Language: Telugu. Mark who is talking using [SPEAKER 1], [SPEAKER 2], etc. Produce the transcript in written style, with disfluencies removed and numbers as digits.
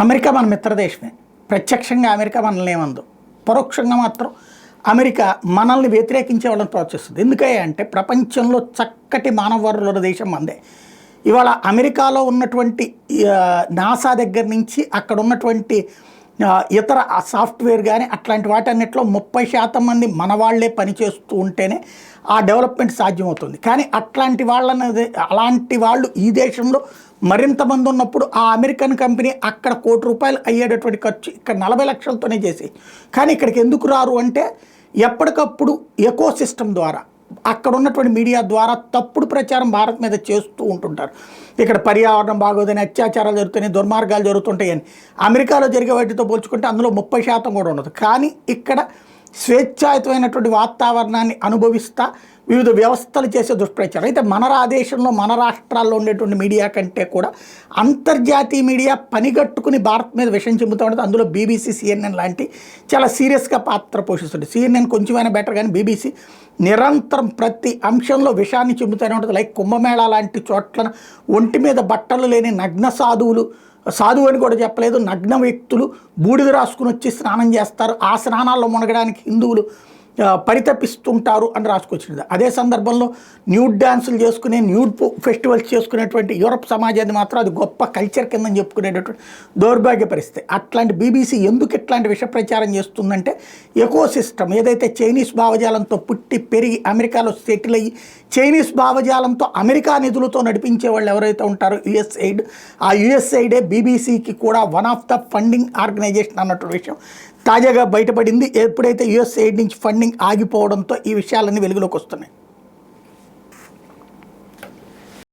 [SPEAKER 1] అమెరికా మన మిత్రదేశమే. ప్రత్యక్షంగా అమెరికా మనల్ని ఏమందు, పరోక్షంగా మాత్రం అమెరికా మనల్ని వ్యతిరేకించే వాళ్ళని ప్రోత్సహిస్తుంది. ఎందుకంటే ప్రపంచంలో చక్కటి మానవ వనరుల దేశం మందే. ఇవాళ అమెరికాలో ఉన్నటువంటి నాసా దగ్గర నుంచి అక్కడ ఉన్నటువంటి ఇతర సాఫ్ట్వేర్ కానీ అట్లాంటి వాటన్నిటిలో 30% మంది మన వాళ్లే పనిచేస్తూ ఉంటేనే ఆ డెవలప్మెంట్ సాధ్యమవుతుంది. కానీ అలాంటి వాళ్ళు ఈ దేశంలో మరింత మంది ఉన్నప్పుడు ఆ అమెరికన్ కంపెనీ అక్కడ ₹1,00,00,000 అయ్యేటటువంటి ఖర్చు ఇక్కడ 40 లక్షలతోనే చేసి, కానీ ఇక్కడికి ఎందుకు రారు అంటే ఎప్పటికప్పుడు ఎకో సిస్టమ్ ద్వారా అక్కడ ఉన్నటువంటి మీడియా ద్వారా తప్పుడు ప్రచారం భారత్ మీద చేస్తూ ఉంటుంటారు. ఇక్కడ పర్యావరణం బాగోదని, అత్యాచారాలు జరుగుతున్నాయి, దుర్మార్గాలు జరుగుతుంటాయని. అమెరికాలో జరిగే వాటితో పోల్చుకుంటే అందులో 30% కూడా ఉండదు. కానీ ఇక్కడ స్వేచ్ఛాయుతమైనటువంటి వాతావరణాన్ని అనుభవిస్తా వివిధ వ్యవస్థలు చేసే దుష్ప్రచారం. అయితే మన దేశంలో మన రాష్ట్రాల్లో ఉండేటువంటి మీడియా కంటే కూడా అంతర్జాతీయ మీడియా పనిగట్టుకుని భారత్ మీద విషయం చెబుతూ ఉంటుంది. అందులో BBC, CNN లాంటి చాలా సీరియస్గా పాత్ర పోషిస్తుంది. CNN కొంచెమైనా బెటర్, కానీ BBC నిరంతరం ప్రతి అంశంలో విషయాన్ని చెబుతూనే ఉంటుంది. లైక్ కుంభమేళా లాంటి చోట్ల ఒంటి మీద బట్టలు లేని నగ్న సాధువు అని కూడా చెప్పలేదు, నగ్న వ్యక్తులు బూడిద రాసుకుని వచ్చి స్నానం చేస్తారు, ఆ స్నానాల్లో మునగడానికి హిందువులు పరితపిస్తుంటారు అని రాసుకొచ్చింది. అదే సందర్భంలో న్యూడ్ డ్యాన్సులు చేసుకునే, న్యూడ్ ఫెస్టివల్స్ చేసుకునేటువంటి యూరప్ సమాజాన్ని మాత్రం అది గొప్ప కల్చర్ కింద చెప్పుకునేటటువంటి దౌర్భాగ్య పరిస్థితి. అట్లాంటి BBC ఎందుకు ఇట్లాంటి విష ప్రచారం చేస్తుందంటే ఎకో సిస్టమ్ ఏదైతే చైనీస్ భావజాలంతో పుట్టి పెరిగి అమెరికాలో సెటిల్ అయ్యి చైనీస్ భావజాలంతో అమెరికా నిధులతో నడిపించే వాళ్ళు ఎవరైతే ఉంటారో USAID, ఆ USAID BBCకి కూడా one of the funding organisation అన్నటువంటి విషయం తాజాగా బయటపడింది. ఎప్పుడైతే USAID నుంచి ఫండింగ్ ఆగిపోవడంతో ఈ విషయాలన్నీ వెలుగులోకి వస్తున్నాయి.